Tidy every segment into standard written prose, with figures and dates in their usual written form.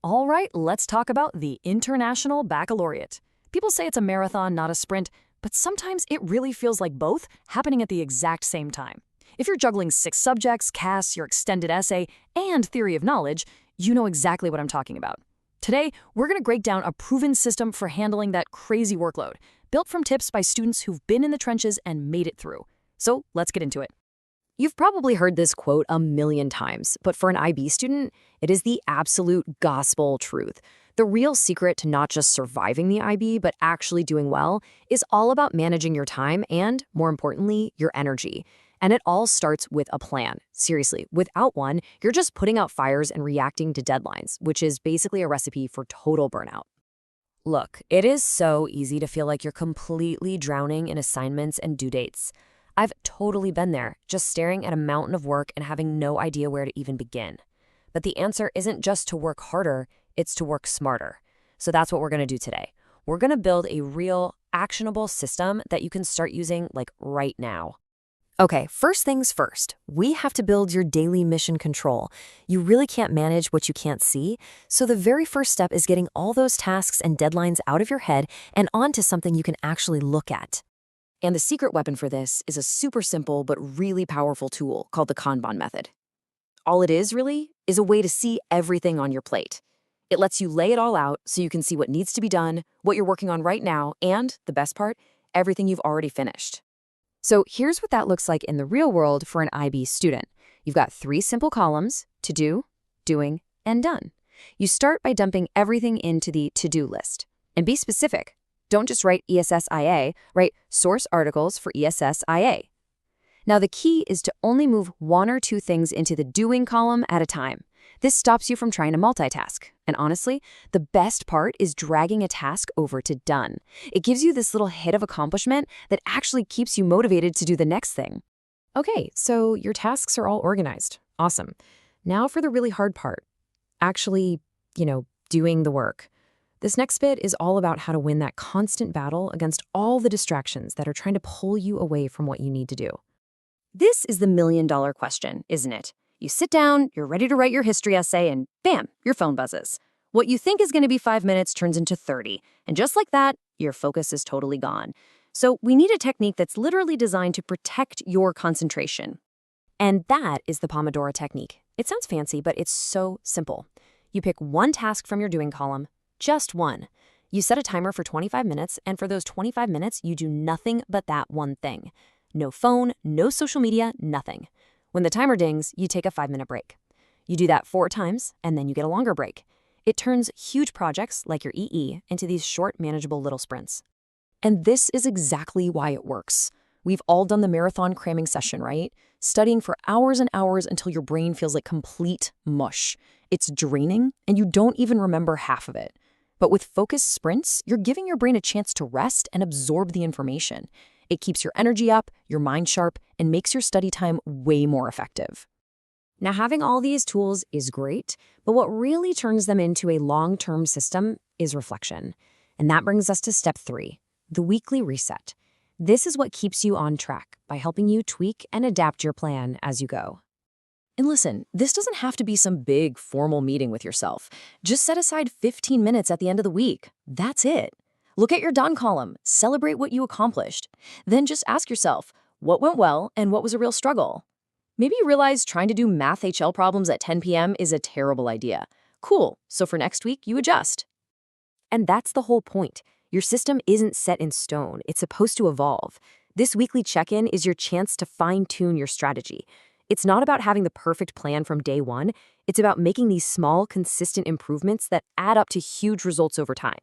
All right, let's talk about the International Baccalaureate. People say it's a marathon, not a sprint, but sometimes it really feels like both happening at the exact same time. If you're juggling 6 subjects, CAS, your extended essay, and theory of knowledge, you know exactly what I'm talking about. Today, we're going to break down a proven system for handling that crazy workload, built from tips by students who've been in the trenches and made it through. So let's get into it. You've probably heard this quote a million times, but for an IB student, it is the absolute gospel truth. The real secret to not just surviving the IB, but actually doing well, is all about managing your time and, more importantly, your energy. And it all starts with a plan. Seriously, without one, you're just putting out fires and reacting to deadlines, which is basically a recipe for total burnout. Look, it is so easy to feel like you're completely drowning in assignments and due dates. I've totally been there, just staring at a mountain of work and having no idea where to even begin. But the answer isn't just to work harder, it's to work smarter. So that's what we're going to do today. We're going to build a real, actionable system that you can start using like right now. Okay, first things first, we have to build your daily mission control. You really can't manage what you can't see, so the very first step is getting all those tasks and deadlines out of your head and onto something you can actually look at. And the secret weapon for this is a super simple but really powerful tool called the Kanban method. All it is, really, is a way to see everything on your plate. It lets you lay it all out so you can see what needs to be done, what you're working on right now, and, the best part, everything you've already finished. So here's what that looks like in the real world for an IB student. You've got 3 simple columns: to do, doing, and done. You start by dumping everything into the to-do list. And be specific. Don't just write ESSIA, write source articles for ESSIA. Now the key is to only move 1 or 2 things into the doing column at a time. This stops you from trying to multitask. And honestly, the best part is dragging a task over to done. It gives you this little hit of accomplishment that actually keeps you motivated to do the next thing. Okay, so your tasks are all organized. Awesome. Now for the really hard part. Actually, doing the work. This next bit is all about how to win that constant battle against all the distractions that are trying to pull you away from what you need to do. This is the million-dollar question, isn't it? You sit down, you're ready to write your history essay, and bam, your phone buzzes. What you think is going to be 5 minutes turns into 30, and just like that, your focus is totally gone. So we need a technique that's literally designed to protect your concentration. And that is the Pomodoro technique. It sounds fancy, but it's so simple. You pick one task from your doing column, just one. You set a timer for 25 minutes, and for those 25 minutes, you do nothing but that one thing. No phone, no social media, nothing. When the timer dings, you take a 5-minute break. You do that 4 times, and then you get a longer break. It turns huge projects, like your EE, into these short, manageable little sprints. And this is exactly why it works. We've all done the marathon cramming session, right? Studying for hours and hours until your brain feels like complete mush. It's draining, and you don't even remember half of it. But with focused sprints, you're giving your brain a chance to rest and absorb the information. It keeps your energy up, your mind sharp, and makes your study time way more effective. Now, having all these tools is great, but what really turns them into a long-term system is reflection. And that brings us to step 3, the weekly reset. This is what keeps you on track by helping you tweak and adapt your plan as you go. And listen, this doesn't have to be some big formal meeting with yourself. Just set aside 15 minutes at the end of the week. That's it. Look at your done column, celebrate what you accomplished. Then just ask yourself, what went well and what was a real struggle? Maybe you realize trying to do math HL problems at 10 p.m. is a terrible idea. Cool, so for next week, you adjust. And that's the whole point. Your system isn't set in stone. It's supposed to evolve. This weekly check-in is your chance to fine-tune your strategy. It's not about having the perfect plan from day one. It's about making these small, consistent improvements that add up to huge results over time.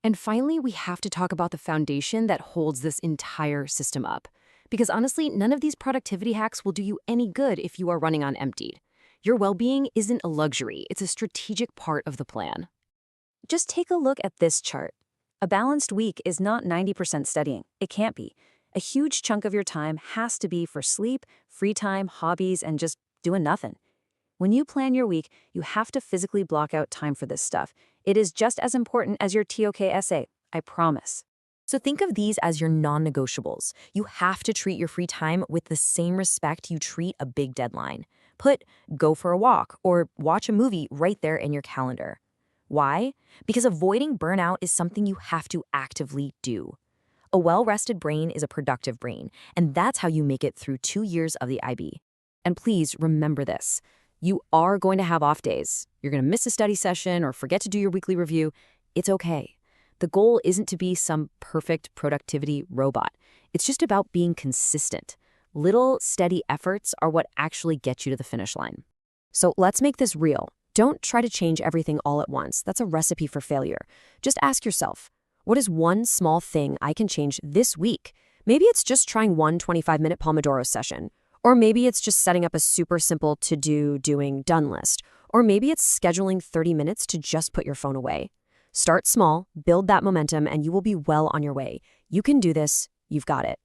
And finally, we have to talk about the foundation that holds this entire system up. Because honestly, none of these productivity hacks will do you any good if you are running on empty. Your well-being isn't a luxury. It's a strategic part of the plan. Just take a look at this chart. A balanced week is not 90% studying. It can't be. A huge chunk of your time has to be for sleep, free time, hobbies, and just doing nothing. When you plan your week, you have to physically block out time for this stuff. It is just as important as your TOK essay, I promise. So think of these as your non-negotiables. You have to treat your free time with the same respect you treat a big deadline. Put go for a walk or watch a movie right there in your calendar. Why? Because avoiding burnout is something you have to actively do. A well-rested brain is a productive brain, and that's how you make it through 2 years of the IB. And please remember this. You are going to have off days. You're going to miss a study session or forget to do your weekly review. It's okay. The goal isn't to be some perfect productivity robot. It's just about being consistent. Little, steady efforts are what actually get you to the finish line. So let's make this real. Don't try to change everything all at once. That's a recipe for failure. Just ask yourself, what is one small thing I can change this week? Maybe it's just trying one 25-minute Pomodoro session. Or maybe it's just setting up a super simple to-do, doing, done list. Or maybe it's scheduling 30 minutes to just put your phone away. Start small, build that momentum, and you will be well on your way. You can do this. You've got it.